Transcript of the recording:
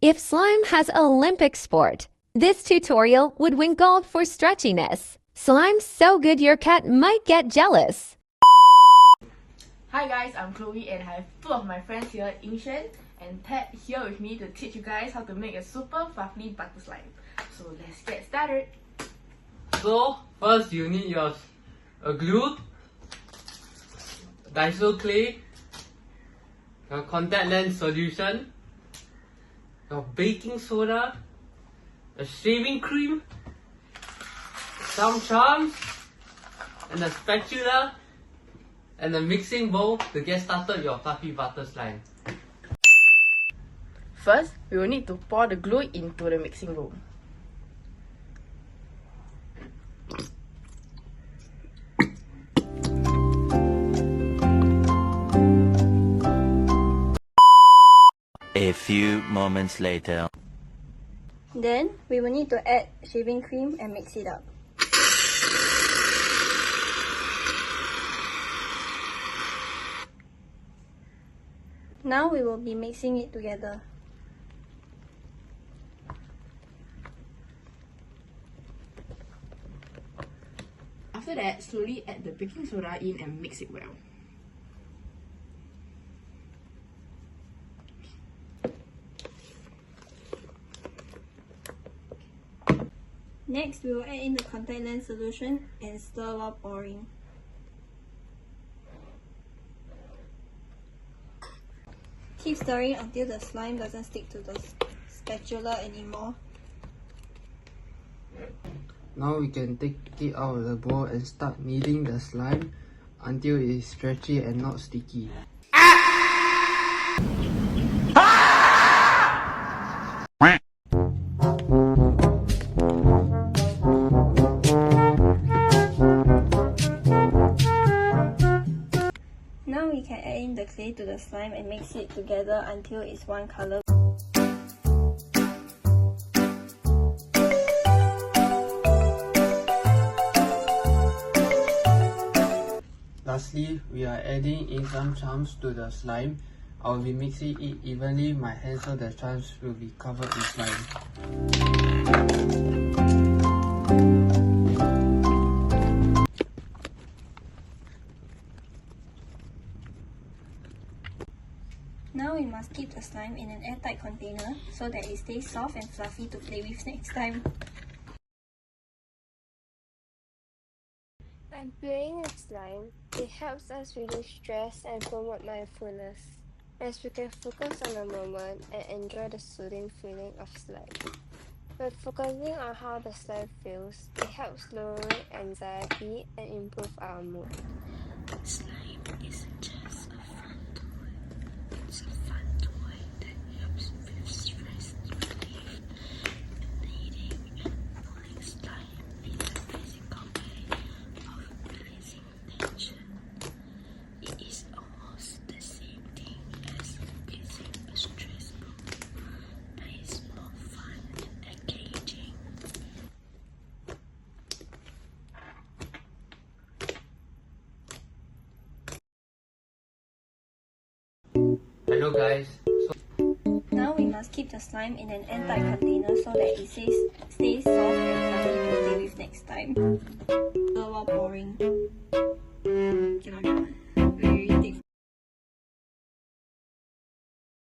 If slime has Olympic sport, this tutorial would win gold for stretchiness. Slime's so good your cat might get jealous. Hi guys, I'm Chloe and I have two of my friends here, Yingshen and Ted, here with me to teach you guys how to make a super fluffy butter slime. So let's get started. So first you need your glue, Daiso clay, your contact lens solution, your baking soda, a shaving cream, some charms, and a spatula, and a mixing bowl to get started your fluffy butter slime. First, we will need to pour the glue into the mixing bowl. A few moments later. Then, we will need to add shaving cream and mix it up. Now we will be mixing it together. After that, slowly add the baking soda in and mix it well. Next, we will add in the contact lens solution and stir while pouring. Keep stirring until the slime doesn't stick to the spatula anymore. Now we can take it out of the bowl and start kneading the slime until it is stretchy and not sticky. Now we can add in the clay to the slime and mix it together until it's one color. Lastly, we are adding in some charms to the slime. I will be mixing it evenly my hands so the charms will be covered in slime. Now we must keep the slime in an airtight container so that it stays soft and fluffy to play with next time. By playing with slime, it helps us reduce stress and promote mindfulness, as we can focus on the moment and enjoy the soothing feeling of slime. By focusing on how the slime feels, it helps lower anxiety and improve our mood. Slime isn't just a fun toy, it's a fun toy that helps with stress relief. Kneading and pulling slime is a physical way of releasing tension. It is almost the same thing as releasing a stress ball, but it's more fun and engaging. Hello guys. Now we must keep the slime in an airtight container so that it stays soft and fluffy to play with next time. Stir while pouring. Cannot.